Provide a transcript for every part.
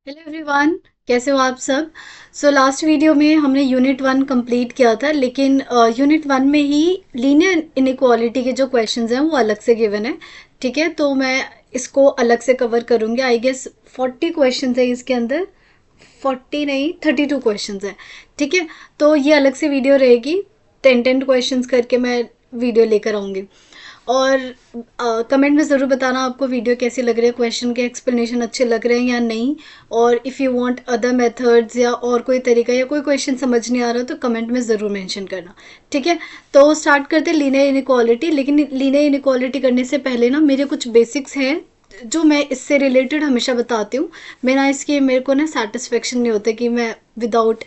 Hello everyone, कैसे हो आप सब। लास्ट वीडियो में हमने यूनिट 1 कंप्लीट किया था, लेकिन यूनिट 1 में ही लीनियर इनइक्वालिटी के जो क्वेश्चंस हैं वो अलग से गिवन है। ठीक है, तो मैं इसको अलग से कवर करूँगी। आई गेस 40 क्वेश्चंस है इसके अंदर, 40 नहीं 32 क्वेश्चंस है। ठीक है, तो ये अलग से वीडियो रहेगी। 10 क्वेश्चंस करके मैं वीडियो लेकर आऊँगी। और कमेंट में ज़रूर बताना आपको वीडियो कैसी लग रही है, क्वेश्चन के एक्सप्लेनेशन अच्छे लग रहे हैं या नहीं। और if you want other methods या और कोई तरीका या कोई क्वेश्चन समझ नहीं आ रहा तो कमेंट में ज़रूर मेंशन करना। ठीक है, तो स्टार्ट करते हैं लीनियर इनइक्वालिटी। लेकिन लीनियर इनइक्वालिटी करने से पहले ना मेरे कुछ बेसिक्स हैं जो मैं इससे रिलेटेड हमेशा बताती हूँ। बिना इसके मेरे को ना सेटिस्फेक्शन नहीं होता कि मैं विदाउट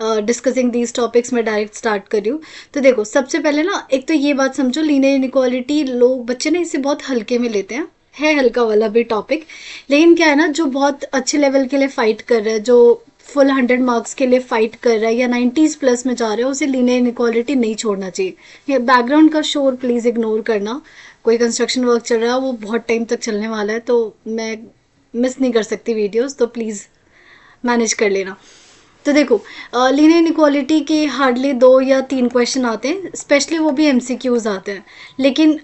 डिस्कसिंग दीज टॉपिक्स में डायरेक्ट स्टार्ट कर रही हूँ। तो देखो, सबसे पहले ना एक तो ये बात समझो, लीनियर इनइक्वालिटी लोग बच्चे ना इसे बहुत हल्के में लेते हैं। है हल्का वाला भी टॉपिक, लेकिन क्या है ना, जो बहुत अच्छे लेवल के लिए फाइट कर रहा है, जो फुल 100 मार्क्स के लिए फाइट कर रहा है या 90s प्लस में जा रहा है, उसे लीनियर इनइक्वालिटी नहीं छोड़ना चाहिए। ये बैकग्राउंड का शोर प्लीज़ इग्नोर करना। कोई कंस्ट्रक्शन वर्क चल रहा है, वो बहुत टाइम तक चलने वाला है, तो मैं मिस नहीं कर सकती वीडियोस, तो प्लीज़ मैनेज कर लेना। तो देखो, लीनियर इनइक्वालिटी के हार्डली 2 या 3 क्वेश्चन आते हैं, स्पेशली वो भी एमसीक्यूज आते हैं। लेकिन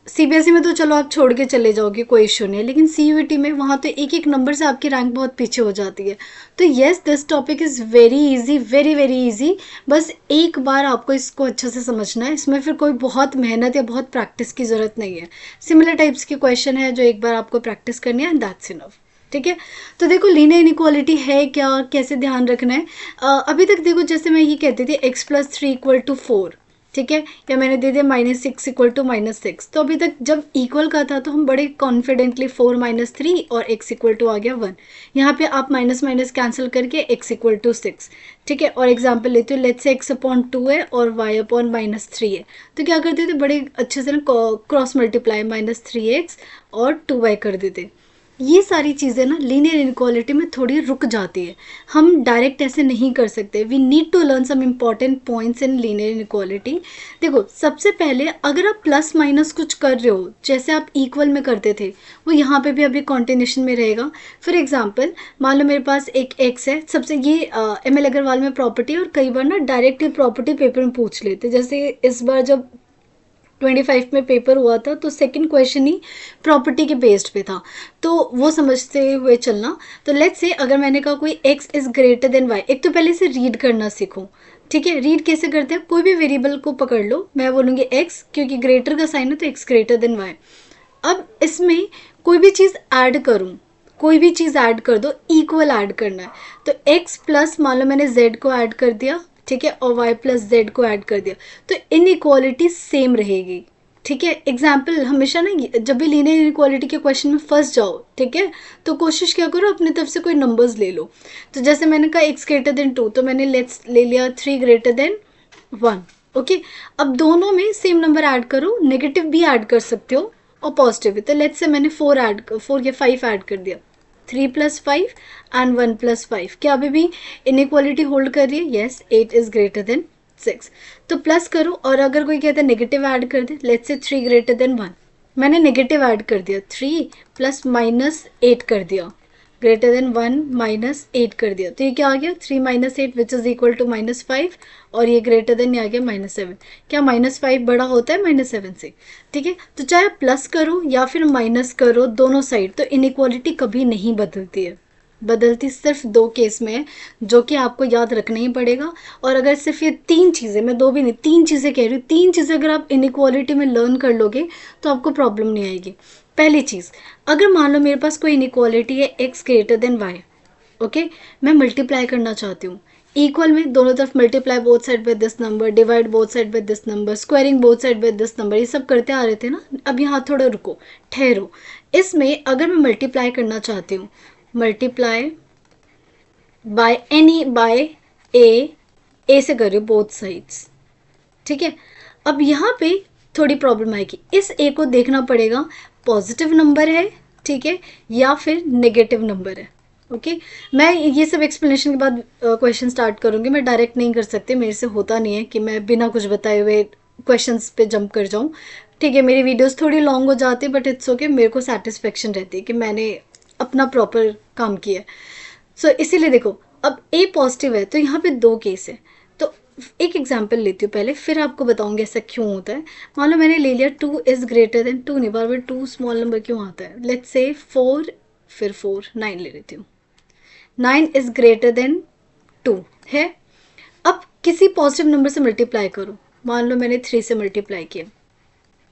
सीबीएसई में तो चलो आप छोड़ के चले जाओगे, कोई इशू नहीं है, लेकिन सीयूईटी में वहाँ तो एक एक नंबर से आपकी रैंक बहुत पीछे हो जाती है। तो yes, this topic is very easy, very very easy. बस एक बार आपको इसको अच्छे से समझना है, इसमें फिर कोई बहुत मेहनत या बहुत प्रैक्टिस की ज़रूरत नहीं है। सिमिलर टाइप्स के क्वेश्चन है जो एक बार आपको प्रैक्टिस करनी है, दैट्स इनफ। ठीक है, तो देखो लीनियर इनइक्वालिटी है क्या, कैसे ध्यान रखना है। अभी तक देखो, जैसे मैं ये कहती थी x+3=4, ठीक है, या मैंने दे दिया -6=-6, तो अभी तक जब इक्वल का था तो हम बड़े कॉन्फिडेंटली 4 - 3 और x आ गया 1। यहाँ पे आप माइनस माइनस कैंसिल करके x 6। ठीक है, और एग्जाम्पल लेती हूँ, लेट्स से x/2 है और y/-3 है, तो क्या करते थे, बड़े अच्छे से ना क्रॉस मल्टीप्लाई -3x और 2y कर देते। ये सारी चीज़ें ना लीनियर इनइक्वालिटी में थोड़ी रुक जाती है। हम डायरेक्ट ऐसे नहीं कर सकते। We need to learn some important points in linear inequality. देखो, सबसे पहले अगर आप प्लस माइनस कुछ कर रहे हो, जैसे आप इक्वल में करते थे, वो यहाँ पे भी अभी कॉन्टिन्यूशन में रहेगा। फॉर एग्जाम्पल, मान लो मेरे पास एक एक्स है, सबसे ये ML अग्रवाल में प्रॉपर्टी, और कई बार ना डायरेक्टली प्रॉपर्टी पेपर में पूछ लेते, जैसे इस बार जब 25 में पेपर हुआ था तो सेकंड क्वेश्चन ही प्रॉपर्टी के बेस्ड पे था, तो वो समझते हुए चलना। तो लेट्स से अगर मैंने कहा कोई x is greater than y, एक तो पहले इसे रीड करना सीखो। ठीक है, रीड कैसे करते हैं, कोई भी वेरिएबल को पकड़ लो, मैं बोलूँगी x, क्योंकि ग्रेटर का साइन है तो x ग्रेटर देन y। अब इसमें कोई भी चीज़ ऐड करूँ, कोई भी चीज़ ऐड कर दो, इक्वल ऐड करना है। तो x प्लस मान लो मैंने z को ऐड कर दिया, ठीक है, और y प्लस जेड को ऐड कर दिया, तो इनइक्वालिटी सेम रहेगी। ठीक है, एग्जाम्पल हमेशा ना, जब भी लीनियर इनइक्वालिटी के क्वेश्चन में फंस जाओ, ठीक है, तो कोशिश क्या करो, अपनी तरफ से कोई नंबर्स ले लो। तो जैसे मैंने कहा x ग्रेटर देन 2, तो मैंने लेट्स ले लिया 3 ग्रेटर देन 1। ओके, अब दोनों में सेम नंबर ऐड करो, नेगेटिव भी ऐड कर सकते हो और पॉजिटिव भी। तो लेट्स से मैंने 4 या 5 ऐड कर दिया, 3+5 एंड 1+5, क्या अभी भी इनइक्वालिटी होल्ड कर रही है? Yes, 8 is greater than 6। तो प्लस करो, और अगर कोई कहता है नेगेटिव ऐड कर दे, लेट्स से 3 ग्रेटर देन 1, मैंने नेगेटिव ऐड कर दिया, 3 प्लस -8 कर दिया, ग्रेटर देन 1 -8 कर दिया, तो ये क्या आ गया, 3 - 8 विच इज इक्वल टू -5, और ये ग्रेटर देन ये आ गया -7। क्या -5 बड़ा होता है -7 से? ठीक है, तो चाहे प्लस करो या फिर माइनस करो, दोनों साइड, तो इनइक्वालिटी कभी नहीं बदलती है। बदलती सिर्फ 2 केस में है, जो कि आपको याद रखना ही पड़ेगा। और अगर सिर्फ ये 3 चीज़ें, मैं 2 भी नहीं 3 चीज़ें कह रही हूँ, 3 चीज़ें अगर आप इनइक्वालिटी में लर्न कर लोगे तो आपको प्रॉब्लम नहीं आएगी। पहली चीज़, अगर मान लो मेरे पास कोई इनइक्वालिटी है x greater than y, okay, मैं मल्टीप्लाई करना चाहती हूँ इक्वल में, दोनों तरफ multiply both side by this number, divide both side by this number, squaring both side by this number, ये सब करते आ रहे थे ना। अब यहाँ थोड़ा रुको, ठहरो। इसमें अगर मैं मल्टीप्लाई करना चाहती हूँ, मल्टीप्लाई बाय एनी, बाय ए से कर रही हूँ बोथ साइड्स। ठीक है, अब यहाँ पे थोड़ी प्रॉब्लम आएगी, इस ए को देखना पड़ेगा पॉजिटिव नंबर है, ठीक है, या फिर नेगेटिव नंबर है। ओके, मैं ये सब एक्सप्लेनेशन के बाद क्वेश्चन स्टार्ट करूँगी, मैं डायरेक्ट नहीं कर सकती, मेरे से होता नहीं है कि मैं बिना कुछ बताए हुए क्वेश्चंस पे जंप कर जाऊँ। ठीक है, मेरी वीडियोस थोड़ी लॉन्ग हो जाती है, बट इट्स ओके, मेरे को सेटिस्फेक्शन रहती है कि मैंने अपना प्रॉपर काम किया है। सो इसीलिए देखो, अब ए पॉजिटिव है तो यहाँ पे 2 केस है। तो एक एग्जांपल लेती हूँ पहले, फिर आपको बताऊंगी ऐसा क्यों होता है। मान लो मैंने ले लिया 2 इज ग्रेटर देन 2, नहीं बार बार 2 स्मॉल नंबर क्यों आता है। लेट्स से 4, फिर 4, 9 ले लेती हूँ। 9 इज ग्रेटर देन 2 है। अब किसी पॉजिटिव नंबर से मल्टीप्लाई करो, मान लो मैंने 3 से मल्टीप्लाई किया,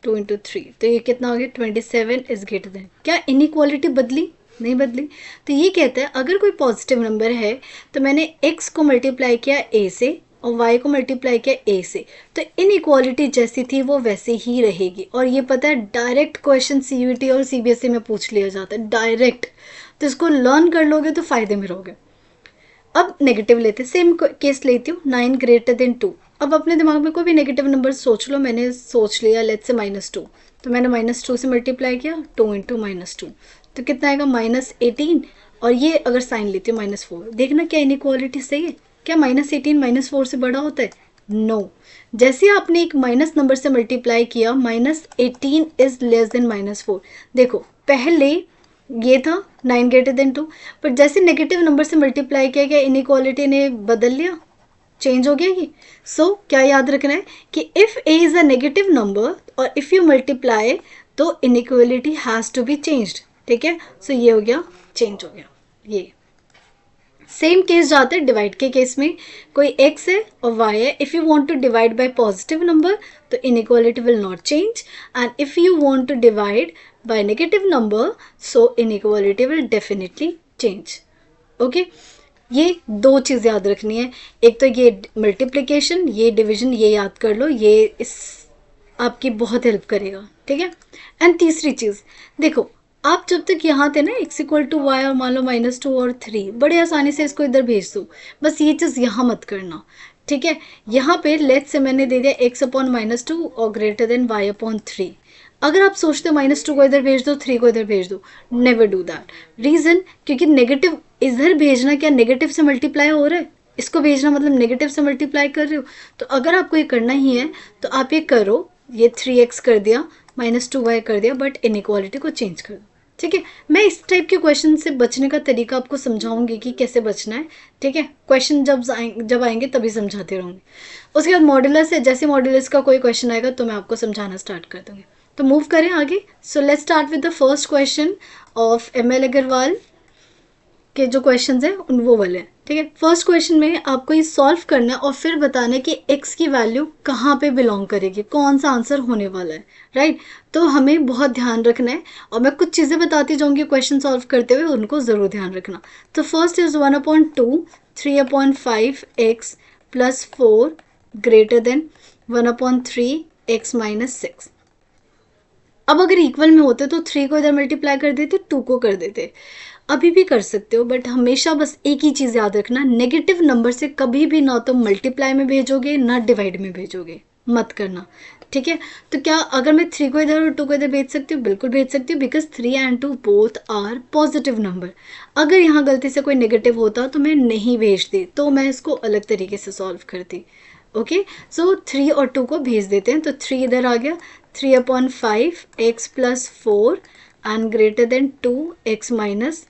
2 इंटू 3, तो ये कितना हो गया 27 इज ग्रेटर देन। क्या इनइक्वालिटी बदली? नहीं बदली। तो ये कहता है अगर कोई पॉजिटिव नंबर है तो मैंने x को मल्टीप्लाई किया a से और y को मल्टीप्लाई किया a से, तो इनइक्वालिटी जैसी थी वो वैसे ही रहेगी। और ये पता है डायरेक्ट क्वेश्चन CUET और CBSE में पूछ लिया जाता है डायरेक्ट, तो इसको लर्न कर लोगे तो फायदे में रहोगे। अब नेगेटिव लेते, सेम केस लेती हूँ, 9 ग्रेटर देन 2। अब अपने दिमाग में कोई भी नेगेटिव नंबर सोच लो, मैंने सोच लिया लेट्स से -2, तो मैंने -2 से मल्टीप्लाई किया, 2 इंटू -2, तो कितना आएगा -18। और ये अगर साइन लेती हूँ -4, देखना क्या इनइक्वालिटी सही है? क्या -18 -4 से बड़ा होता है? नो। जैसे आपने एक माइनस नंबर से मल्टीप्लाई किया, -18 इज लेस देन -4। देखो पहले ये था 9 ग्रेटर देन 2, पर जैसे नेगेटिव नंबर से मल्टीप्लाई किया गया इनइक्वालिटी ने बदल लिया, चेंज हो गया ये। सो क्या याद रखना है कि if a is a negative number और इफ यू मल्टीप्लाई तो inequality has to be changed. ठीक है, सो ये हो गया, चेंज हो गया। ये सेम केस जाता है डिवाइड के केस में, कोई x है और y है। If you want to divide by positive number तो inequality will not change, and if you want to divide by negative number so inequality will definitely change. Okay, ये 2 चीज़ याद रखनी है, एक तो ये मल्टीप्लिकेशन, ये डिवीजन, ये याद कर लो, ये इस आपकी बहुत हेल्प करेगा। ठीक है, एंड तीसरी चीज़ देखो, आप जब तक यहाँ थे ना x इक्वल टू वाई और मान लो -2 और 3, बड़े आसानी से इसको इधर भेज दो, बस ये चीज़ यहाँ मत करना। ठीक है, यहाँ पे लेट्स से मैंने दे दिया x अपॉन -2 और ग्रेटर देन y अपॉन 3। अगर आप सोचते हो -2 को इधर भेज दो, 3 को इधर भेज दो, नेवर डू दैट। रीज़न, क्योंकि नेगेटिव इधर भेजना क्या नेगेटिव से मल्टीप्लाई हो रहा है, इसको भेजना मतलब नेगेटिव से मल्टीप्लाई कर रहे हो। तो अगर आपको ये करना ही है तो आप ये करो, ये 3x कर दिया, -2y कर दिया, बट इनइक्वालिटी को चेंज कर दो। ठीक है, मैं इस टाइप के क्वेश्चन से बचने का तरीका आपको समझाऊंगी कि कैसे बचना है। ठीक है, क्वेश्चन जब आएंगे तभी समझाते रहूँगी। उसके बाद मॉड्यूलस है, जैसे मॉड्यूलस का कोई क्वेश्चन आएगा तो मैं आपको समझाना स्टार्ट कर दूँगी। तो मूव करें आगे। So let's start with the first question of ML Agarwal के जो क्वेश्चंस हैं उन वो वाले हैं। ठीक है, फर्स्ट क्वेश्चन में आपको ये सॉल्व करना है और फिर बताना है कि x की वैल्यू कहाँ पे बिलोंग करेगी, कौन सा आंसर होने वाला है। राइट, तो हमें बहुत ध्यान रखना है और मैं कुछ चीज़ें बताती जाऊँगी क्वेश्चन सॉल्व करते हुए, उनको ज़रूर ध्यान रखना। तो first is 1/2 3/5 x plus 4 greater than 1/3 x minus 6। अब अगर इक्वल में होते तो 3 को इधर मल्टीप्लाई कर देते, 2 को कर देते, अभी भी कर सकते हो, बट हमेशा बस एक ही चीज़ याद रखना, नेगेटिव नंबर से कभी भी ना तो मल्टीप्लाई में भेजोगे ना डिवाइड में भेजोगे, मत करना। ठीक है, तो क्या अगर मैं 3 को इधर और 2 को इधर भेज सकती हूँ? बिल्कुल भेज सकती हूँ, because 3 and 2 both are positive number. अगर यहाँ गलती से कोई नेगेटिव होता तो मैं नहीं भेजती, तो मैं इसको अलग तरीके से सॉल्व करती। ओके, सो 3 और 2 को भेज देते हैं, तो 3 इधर आ गया, 3/5 x plus 4 and greater than 2 x minus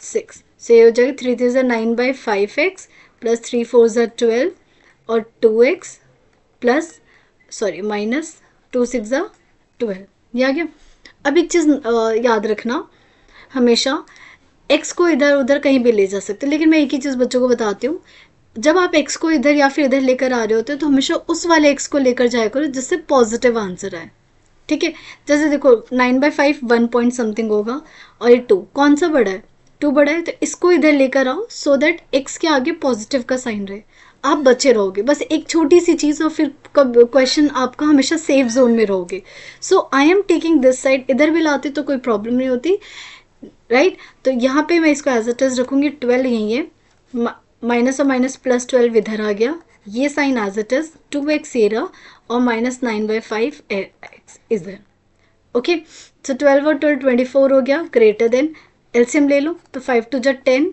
6। सो ये हो जाएगा 3 3 9/5x प्लस 3 4 12 और 2x प्लस माइनस 2 6 12। ये आ गया। अब एक चीज़ याद रखना, हमेशा x को इधर उधर कहीं भी ले जा सकते, लेकिन मैं एक ही चीज़ बच्चों को बताती हूँ, जब आप x को इधर या फिर इधर लेकर आ रहे होते हो तो हमेशा उस वाले x को लेकर जाया करो जिससे पॉजिटिव आंसर आए। ठीक है, जैसे देखो 9/5 1 पॉइंट समथिंग होगा और ये 2 कौन सा बड़ा है? 2 बड़ा है, तो इसको इधर लेकर आओ सो दैट x के आगे पॉजिटिव का साइन रहे, आप बचे रहोगे। बस एक छोटी सी चीज़ और फिर क्वेश्चन आपका हमेशा सेफ जोन में रहोगे। So I am taking this side, इधर भी लाते तो कोई प्रॉब्लम नहीं होती। राइट, तो यहाँ पे मैं इसको एज इट इज रखूँगी, 12 यही है, माइनस और माइनस प्लस 12 इधर आ गया, ये sign as it is, 2x ये रहा और -9/5 x इधर। ओके, तो 12 और 12 24 हो गया, ग्रेटर देन, एलसीएम ले लो तो 5 2 10,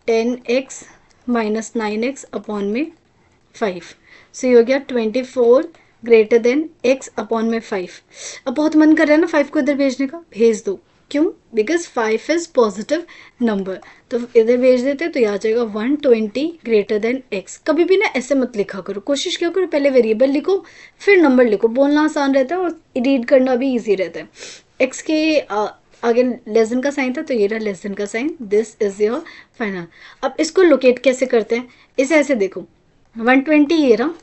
10x माइनस 9x अपॉन में 5। सो ये हो गया 24 ग्रेटर देन x अपॉन में 5। अब बहुत मन कर रहा है ना 5 को इधर भेजने का, भेज दो, क्यों? बिकॉज 5 इज पॉजिटिव नंबर, तो इधर भेज देते तो यहाँ जाएगा 120 ग्रेटर देन x। कभी भी ना ऐसे मत लिखा करो, कोशिश क्या करो पहले वेरिएबल लिखो फिर नंबर लिखो, बोलना आसान रहता है और रीड करना भी ईजी रहता है। x के आगे लेस देन का साइन था तो ये रहा लेस देन का sign, this is your final. अब इसको लोकेट कैसे करते हैं, इसे ऐसे देखो 120 ये रहा,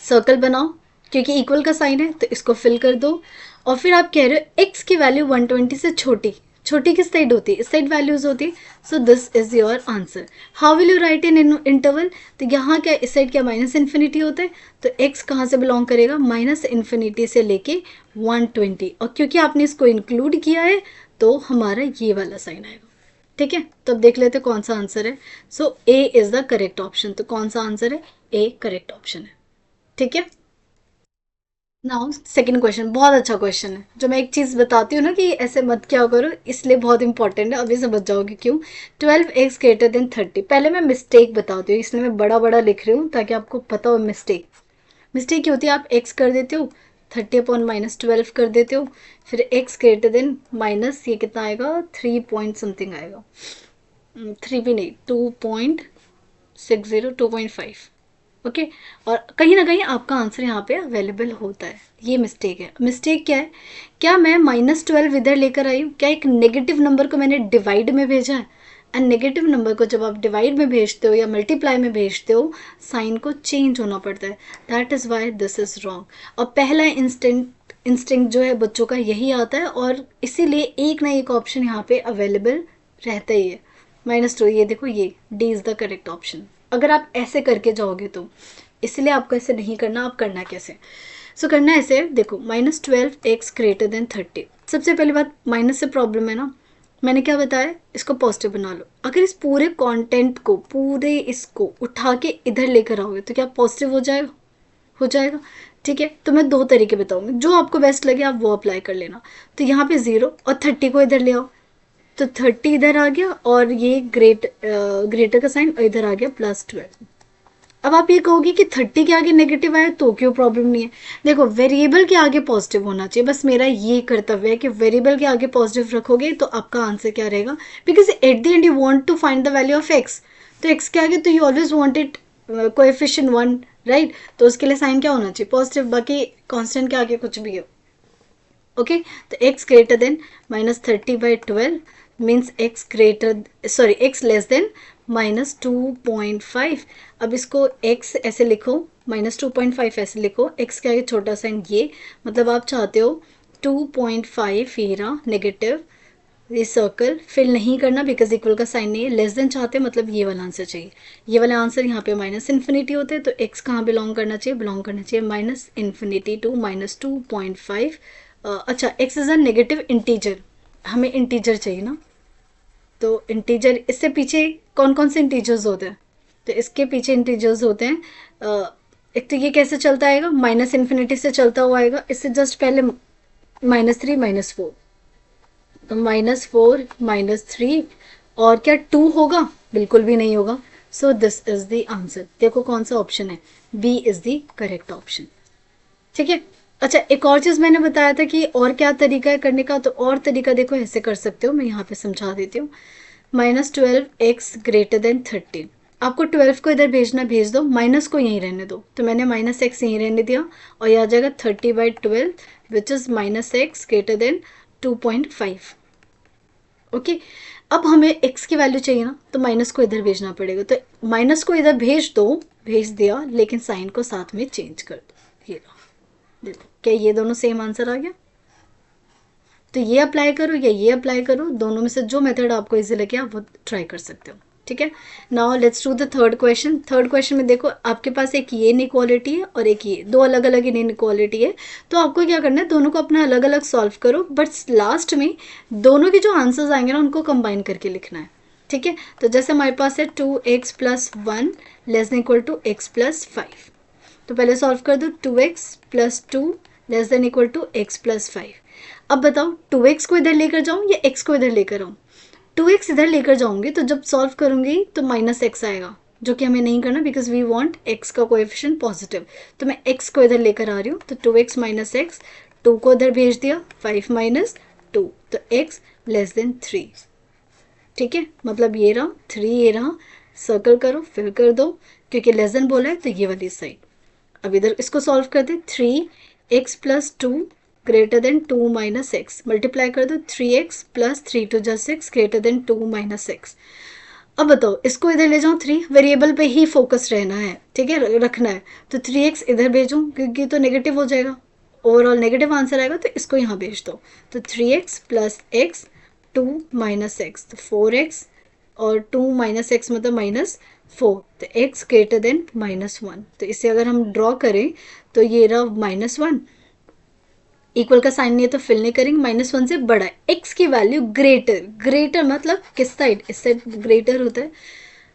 सर्कल बनाओ क्योंकि इक्वल का साइन है तो इसको फिल कर दो, और फिर आप कह रहे हो x की वैल्यू 120 से छोटी, छोटी किस साइड होती है? इस साइड वैल्यूज होती है, सो this is your answer. How will you right in interval? तो यहाँ क्या इस साइड क्या माइनस इन्फिनिटी होता है, तो x कहाँ से बिलोंग करेगा? माइनस इन्फिनिटी से लेके 120, और क्योंकि आपने इसको इंक्लूड किया है तो हमारा ये वाला साइन आएगा। ठीक है, तो अब देख लेते कौन सा आंसर है। सो ए इज द करेक्ट ऑप्शन, तो कौन सा आंसर है? ए करेक्ट ऑप्शन है। ठीक है, नाउ सेकंड क्वेश्चन, बहुत अच्छा क्वेश्चन है। जो मैं एक चीज़ बताती हूँ ना कि ऐसे मत क्या करो, इसलिए बहुत इंपॉर्टेंट है, अभी समझ जाओगे क्यों। 12x ग्रेटर देन 30, पहले मैं मिस्टेक बताती हूँ, इसलिए मैं बड़ा बड़ा लिख रही हूँ ताकि आपको पता हो मिस्टेक। मिस्टेक क्या होती है, आप x कर देते हो 30/-12 कर देते हो, फिर x ग्रेटर देन माइनस ये कितना आएगा 3 पॉइंट समथिंग आएगा, 3 भी नहीं 2.60 2.5। ओके, और कहीं ना कहीं आपका आंसर यहाँ पे अवेलेबल होता है, ये मिस्टेक है। मिस्टेक क्या है, क्या मैं -12 इधर लेकर आई हूँ? क्या एक नेगेटिव नंबर को मैंने डिवाइड में भेजा है? एंड नेगेटिव नंबर को जब आप डिवाइड में भेजते हो या मल्टीप्लाई में भेजते हो, साइन को चेंज होना पड़ता है, that is why this is wrong. और पहला इंस्टिंक्ट जो है बच्चों का यही आता है, और इसीलिए एक ना एक ऑप्शन यहाँ पे अवेलेबल रहता ही है। -2, ये देखो ये D is the correct option. अगर आप ऐसे करके जाओगे तो, इसलिए आपको ऐसे नहीं करना, आप करना कैसे? सो करना ऐसे, देखो -12x ग्रेटर देन 30। सबसे पहली बात, माइनस से प्रॉब्लम है ना, मैंने क्या बताया, इसको पॉजिटिव बना लो। अगर इस पूरे कंटेंट को, पूरे इसको उठा के इधर लेकर आओगे तो क्या पॉजिटिव हो जाएगा? हो जाएगा। ठीक है, तो मैं 2 तरीके बताऊंगी, जो आपको बेस्ट लगे आप वो अप्लाई कर लेना। तो यहाँ पे 0 और 30 को इधर ले आओ, तो 30 इधर आ गया, और ये ग्रेटर का साइन इधर आ गया +12। अब आप ये कहोगे कि 30 के आगे नेगेटिव आया तो क्यों प्रॉब्लम नहीं है? देखो, वेरिएबल के आगे पॉजिटिव होना चाहिए, बस मेरा ये कर्तव्य है कि वेरिएबल के आगे पॉजिटिव रखोगे तो आपका आंसर क्या रहेगा, because at the end you want to find the value of x, तो x के आगे तो you always want it coefficient 1, right? तो उसके लिए साइन क्या होना चाहिए? पॉजिटिव, बाकी कांस्टेंट के आगे कुछ भी हो। ओके, तो x greater than -30/12 means x less then -2.5। अब इसको x ऐसे लिखो, -2.5 ऐसे लिखो, x के आगे छोटा साइन ये, मतलब आप चाहते हो 2.5 ये रहा नेगेटिव, ये सर्कल फिल नहीं करना बिकॉज इक्वल का साइन नहीं है, लेस देन चाहते हैं, मतलब ये वाला आंसर चाहिए। ये वाला आंसर यहाँ पे माइनस इन्फिनिटी होते हैं, तो x कहाँ बिलोंग करना चाहिए? बिलोंग करना चाहिए -∞ टू -2.5। अच्छा, x is a negative integer, हमें इंटीजर चाहिए ना, तो इंटीजर, इससे पीछे कौन कौन से इंटीजर्स होते हैं? तो इसके पीछे इंटीजर्स होते हैं, एक तो ये कैसे चलता आएगा, -∞ से चलता हुआ आएगा, इससे जस्ट पहले -3 -4, तो -4 -3, और क्या 2 होगा? बिल्कुल भी नहीं होगा। So this is the answer. देखो कौन सा ऑप्शन है, B is the correct option. ठीक है, अच्छा एक और चीज़ मैंने बताया था कि और क्या तरीका है करने का, तो और तरीका देखो ऐसे कर सकते हो, मैं यहाँ पे समझा देती हूँ। -12x ग्रेटर देन 30, आपको 12 को इधर भेजना, भेज दो, माइनस को यहीं रहने दो, तो मैंने -x यहीं रहने दिया, और यह आ जाएगा 30/12 which is -x greater than 2.5। Okay, अब हमें x की वैल्यू चाहिए ना, तो माइनस को इधर भेजना पड़ेगा, तो माइनस को इधर भेज दो, भेज दिया, लेकिन साइन को साथ में चेंज कर दो। ये लो, देखो क्या ये दोनों सेम आंसर आ गया? तो ये अप्लाई करो या ये अप्लाई करो, दोनों में से जो मेथड आपको इजी लगे आप वो ट्राई कर सकते हो। ठीक है, now let's do the third question. Third question में देखो आपके पास एक ये इनइक्वालिटी है और एक ये, दो अलग अलग इनइक्वालिटी है, तो आपको क्या करना है, दोनों को अपना अलग अलग सॉल्व करो, बट लास्ट में दोनों के जो आंसर्स आएंगे ना उनको कंबाइन करके लिखना है। ठीक है, तो जैसे हमारे पास है 2x + 1 less than equal to x + 5, तो पहले सॉल्व कर दो, 2x + 2 less than equal to x + 5। अब बताओ 2x को इधर लेकर जाऊं या x को इधर लेकर आऊं? 2x इधर लेकर जाऊंगी तो जब सॉल्व करूंगी तो -x आएगा, जो कि हमें नहीं करना बिकॉज वी वांट x का कोएफिशिएंट पॉजिटिव, तो मैं x को इधर लेकर आ रही हूँ, तो 2x - x, 2 को इधर भेज दिया, 5 - 2, तो x लेस देन 3, ठीक है, मतलब ये रहा 3, ये रहा, सर्कल करो, फिल कर दो, क्योंकि लेस देन बोला है तो ये वाली साइड। अब इधर इसको सॉल्व कर दे, 3x plus 2 greater than 2 minus x, multiply कर दो, 3x प्लस 3 टू जा 6 ग्रेटर देन 2 माइनस एक्स। अब बताओ इसको इधर ले जाऊँ, 3 वेरिएबल पे ही फोकस रहना है, ठीक है, रखना है, तो 3x इधर भेजूँ क्योंकि तो नेगेटिव हो जाएगा, ओवरऑल नेगेटिव आंसर आएगा, तो इसको यहाँ भेज दो, तो 3x plus x 2 minus x, तो 4x और 2 माइनस एक्स मतलब -4, तो x ग्रेटर देन -1, तो इसे अगर हम ड्रॉ करें तो ये रहा -1, इक्वल का साइन नहीं है तो फिल नहीं करेंगे, -1 से बड़ा है, x की वैल्यू ग्रेटर, ग्रेटर मतलब किस साइड, इस साइड ग्रेटर होता है।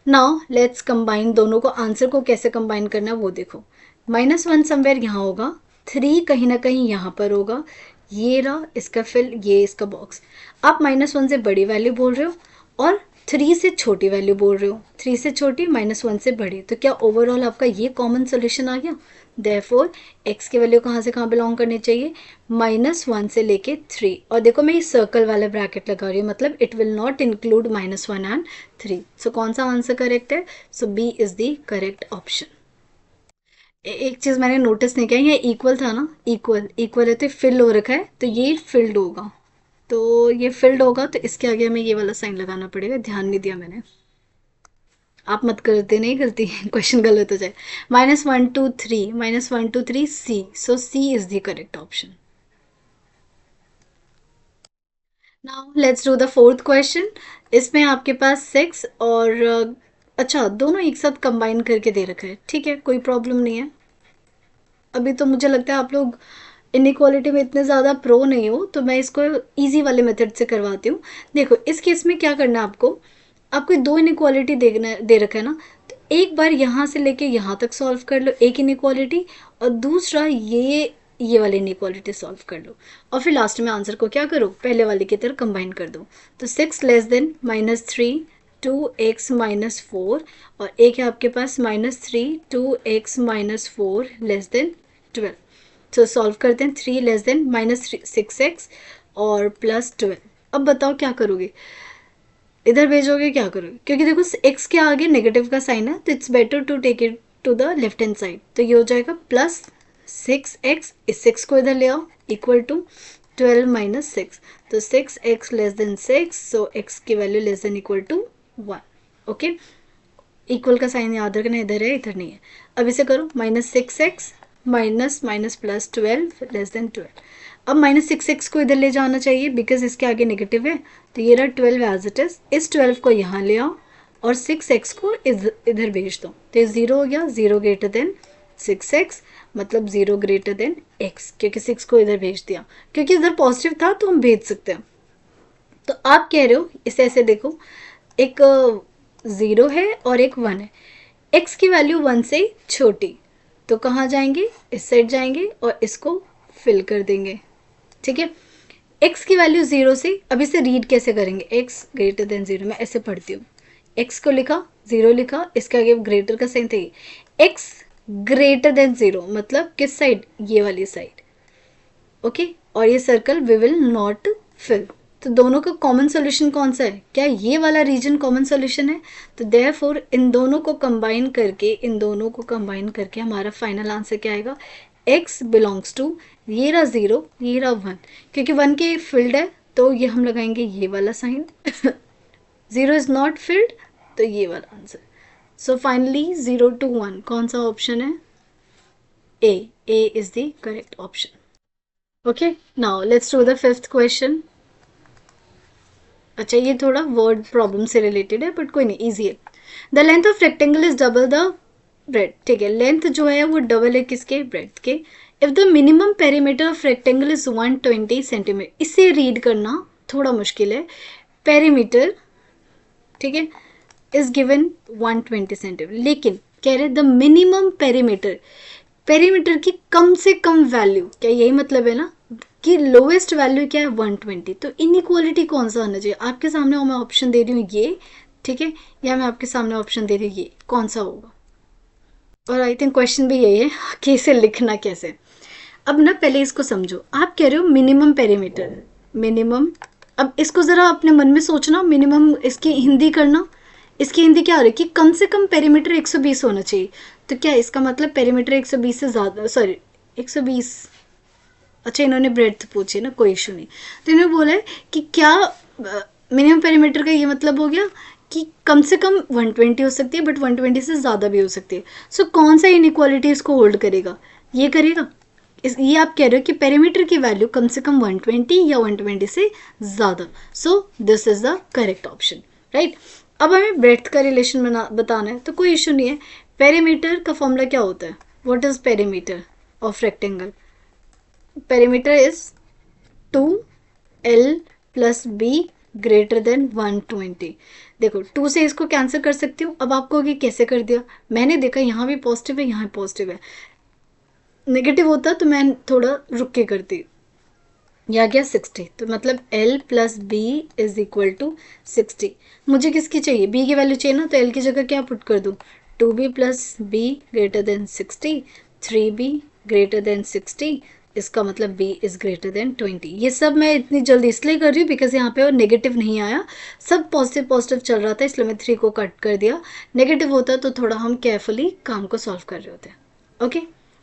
नाउ लेट्स कंबाइन दोनों को, आंसर को कैसे कंबाइन करना है वो देखो, -1 समवेयर यहाँ होगा, 3 कहीं ना कहीं यहाँ पर होगा, ये रहा इसका फिल, ये इसका बॉक्स। आप -1 से बड़ी वैल्यू बोल रहे हो और 3 से छोटी वैल्यू बोल रहे हो, 3 से छोटी -1 से बड़ी, तो क्या ओवरऑल आपका ये कॉमन सोल्यूशन आ गया। देयरफॉर x की वैल्यू कहाँ से कहाँ बिलोंग करनी चाहिए, -1 से लेके 3, और देखो मैं ये सर्कल वाला ब्रैकेट लगा रही हूँ, मतलब it will not include -1 and 3, so कौन सा आंसर करेक्ट है, so B is the correct option. एक चीज़ मैंने नोटिस नहीं किया, ये इक्वल था ना, इक्वल इक्वल है तो फिल हो रखा है, तो ये फिल्ड होगा, तो ये फिल्ड होगा, तो इसके आगे हमें ये वाला साइन लगाना पड़ेगा, ध्यान नहीं दिया मैंने, आप मत करते, नहीं गलती क्वेश्चन गलत हो जाए। -1 2 3, -1 2 3 C, so C is the correct option. Now let's do the fourth question. इसमें आपके पास 6 और अच्छा दोनों एक साथ कंबाइन करके दे रखा है, ठीक है, कोई प्रॉब्लम नहीं है। अभी तो मुझे लगता है आप लोग इनइक्वालिटी में इतने ज़्यादा प्रो नहीं हो, तो मैं इसको इजी वाले मेथड से करवाती हूँ। देखो इस केस में क्या करना है आपको, आपको दो इनइक्वालिटी देखना दे रखा है ना, तो एक बार यहाँ से लेके यहाँ तक सॉल्व कर लो एक इनइक्वालिटी, और दूसरा ये वाली इनइक्वालिटी सॉल्व कर लो, और फिर लास्ट में आंसर को क्या करो, पहले वाले की तरह कंबाइन कर दो। तो 6 लेस देन -3 2x -4, और एक है आपके पास -3 2x -4 लेस देन 12, तो सॉल्व करते हैं, 3 लेस देन -6x और +12। अब बताओ क्या करोगे, इधर भेजोगे क्या करोगे, क्योंकि देखो x के आगे नेगेटिव का साइन है, तो it's better to take it to the left hand side, तो ये हो जाएगा +6x, इस 6 को इधर ले आओ, इक्वल टू 12 - 6, तो 6x less than 6, so x की value less than equal to 1, okay. Equal का साइन याद रखना, इधर है इधर नहीं है। अब इसे करो, -6x minus minus +12 less than 12। अब -6x को इधर ले जाना चाहिए बिकॉज इसके आगे नेगेटिव है, तो ये रहा 12 एज इट इज, इस 12 को यहाँ ले आओ और 6x को इधर भेज दो, तो ये 0 हो गया, 0 ग्रेटर देन 6x, मतलब 0 ग्रेटर देन x, क्योंकि 6 को इधर भेज दिया, क्योंकि इधर पॉजिटिव था तो हम भेज सकते हैं। तो आप कह रहे हो इसे ऐसे देखो, एक 0 है और एक 1 है, x की वैल्यू 1 से छोटी, तो कहाँ जाएंगे, इस साइड जाएंगे और इसको फिल कर देंगे, ठीक है। x की वैल्यू 0 से, अब इसे रीड कैसे करेंगे, x ग्रेटर देन 0, मैं ऐसे पढ़ती हूँ, x को लिखा 0 लिखा, इसके आगे ग्रेटर का साइन थे, x ग्रेटर देन 0 मतलब किस साइड, ये वाली साइड, ओके। और ये circle we will not fill, तो दोनों का कॉमन सोल्यूशन कौन सा है, क्या ये वाला रीजन कॉमन सोल्यूशन है, तो देयरफॉर इन दोनों को कंबाइन करके हमारा फाइनल आंसर क्या आएगा, x बिलोंग्स टू, ये रहा 0 ये रहा 1, क्योंकि 1 के फील्ड है तो ये हम लगाएंगे ये वाला साइन 0 इज नॉट फील्ड, तो ये वाला आंसर। सो फाइनली 0 to 1 कौन सा ऑप्शन है, A is the correct option, okay. Now let's do the fifth question. अच्छा ये थोड़ा वर्ड प्रॉब्लम से रिलेटेड है बट कोई नहीं, इजी है। The length of rectangle is double the breadth, ठीक है, लेंथ जो है वो डबल है किसके, ब्रेड के। If the minimum perimeter of rectangle is 120 centimetre, इसे रीड करना थोड़ा मुश्किल है, पेरीमीटर, ठीक है, इज गिवन 120 सेंटीमीटर, लेकिन कह रहे द मिनिमम पेरीमीटर, पेरीमीटर की कम से कम वैल्यू, क्या यही मतलब है ना कि लोएस्ट वैल्यू क्या है 120, तो इनइक्वालिटी कौन सा होना चाहिए, आपके सामने मैं ऑप्शन दे रही हूँ ये, ठीक है, या मैं आपके सामने ऑप्शन दे रही हूँ ये, कौन सा होगा। और आई थिंक क्वेश्चन भी यही है कि इसे लिखना कैसे। अब ना पहले इसको समझो, आप कह रहे हो मिनिमम पेरीमीटर, मिनिमम, अब इसको ज़रा अपने मन में सोचना, मिनिमम इसकी हिंदी करना, इसकी हिंदी क्या हो रही है कि कम से कम पेरीमीटर 120 होना चाहिए। तो क्या इसका मतलब पेरीमीटर 120 से ज़्यादा, सॉरी 120, अच्छा इन्होंने ब्रेड्थ पूछी ना, कोई इशू नहीं। तो इन्होंने बोला है कि क्या मिनिमम पेरीमीटर का ये मतलब हो गया कि कम से कम 120 हो सकती है, बट 120 से ज़्यादा भी हो सकती है। सो कौन सा इनइक्वालिटी इसको होल्ड करेगा, ये करेगा। ये आप कह रहे हो कि पेरीमीटर की वैल्यू कम से कम 120 या 120 से ज़्यादा। So this is the correct option, right. अब हमें ब्रेड्थ का रिलेशन बताना है, तो कोई इशू नहीं है। पेरीमीटर का फॉर्मूला क्या होता है, what is perimeter of rectangle? Perimeter is 2l plus be greater than 120। देखो 2 से इसको कैंसिल कर सकती हूँ। अब आपको कि कैसे कर दिया, मैंने देखा यहाँ भी पॉजिटिव है यहाँ भी पॉजिटिव है, नेगेटिव होता तो मैं थोड़ा रुक के करती। या गया 60, तो मतलब l plus B is equal to 60। मुझे किसकी चाहिए, b की वैल्यू चाहिए ना, तो l की जगह क्या पुट कर दूँ, 2b plus be greater than 60, 3b greater than 60, इसका मतलब b इज़ ग्रेटर देन 20। ये सब मैं इतनी जल्दी इसलिए कर रही हूँ बिकॉज यहाँ पे और नेगेटिव नहीं आया, सब पॉजिटिव पॉजिटिव चल रहा था, इसलिए मैं 3 को कट कर दिया। नेगेटिव होता तो थोड़ा हम केयरफुली काम को सॉल्व कर रहे होते। Okay,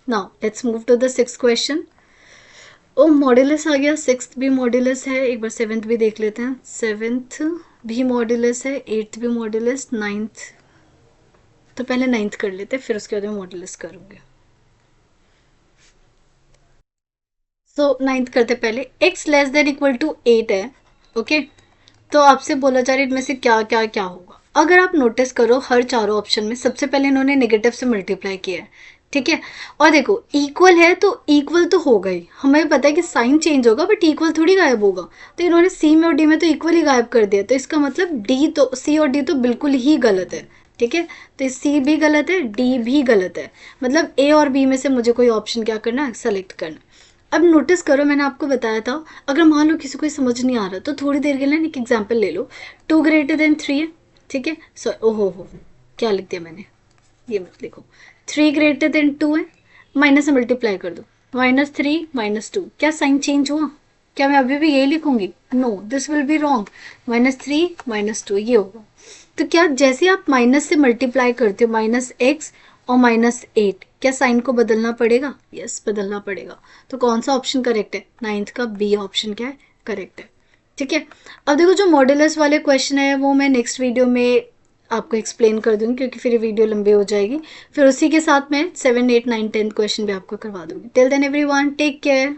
now let's move to the 6th question. ओ मॉड्यूलस आ गया, 6th भी मॉड्यूलस है, एक बार 7th भी देख लेते हैं। 7th भी मॉड्यूलस है, 8th भी मॉड्यूलस, 9th, तो पहले 9th कर लेते हैं, फिर उसके बाद मैं मॉड्यूलस करूँगी। सो 9th करते पहले, x less than equal to 8 है, ओके। तो आपसे बोला जा रहा है इनमें से क्या क्या क्या होगा। अगर आप नोटिस करो हर चारों ऑप्शन में सबसे पहले इन्होंने नेगेटिव से मल्टीप्लाई किया है, ठीक है। और देखो इक्वल है तो इक्वल तो होगा ही, हमें पता है कि साइन चेंज होगा बट इक्वल थोड़ी गायब होगा। तो इन्होंने सी में और डी में तो इक्वल ही गायब कर दिया, तो इसका मतलब डी तो, सी और डी तो बिल्कुल ही गलत है, ठीक है। तो सी भी गलत है, डी भी गलत है, मतलब ए और बी में से मुझे कोई ऑप्शन क्या करना है, सेलेक्ट करना। अब नोटिस करो मैंने आपको बताया था, अगर मान लो किसी को समझ नहीं आ रहा तो थोड़ी देर के लिए एक एग्जांपल ले लो। 2 ग्रेटर देन 3 है, ठीक है। सो ओहो हो क्या लिख दिया मैंने, ये मत लिखो। 3 ग्रेटर देन 2 है, माइनस से मल्टीप्लाई कर दो, -3 -2, क्या साइन चेंज हुआ, क्या मैं अभी भी यही लिखूंगी, no this will be wrong, -3 -2 ये होगा। तो क्या जैसे आप माइनस से मल्टीप्लाई करते हो -x और -8, क्या साइन को बदलना पड़ेगा, यस बदलना पड़ेगा। तो कौन सा ऑप्शन करेक्ट है, 9th का बी ऑप्शन क्या है, करेक्ट है, ठीक है। अब देखो जो मॉड्यूलस वाले क्वेश्चन है वो मैं नेक्स्ट वीडियो में आपको एक्सप्लेन कर दूंगी, क्योंकि फिर वीडियो लंबी हो जाएगी। फिर उसी के साथ मैं 7 8 9 10 क्वेश्चन भी आपको करवा दूंगी। Till then everyone take care.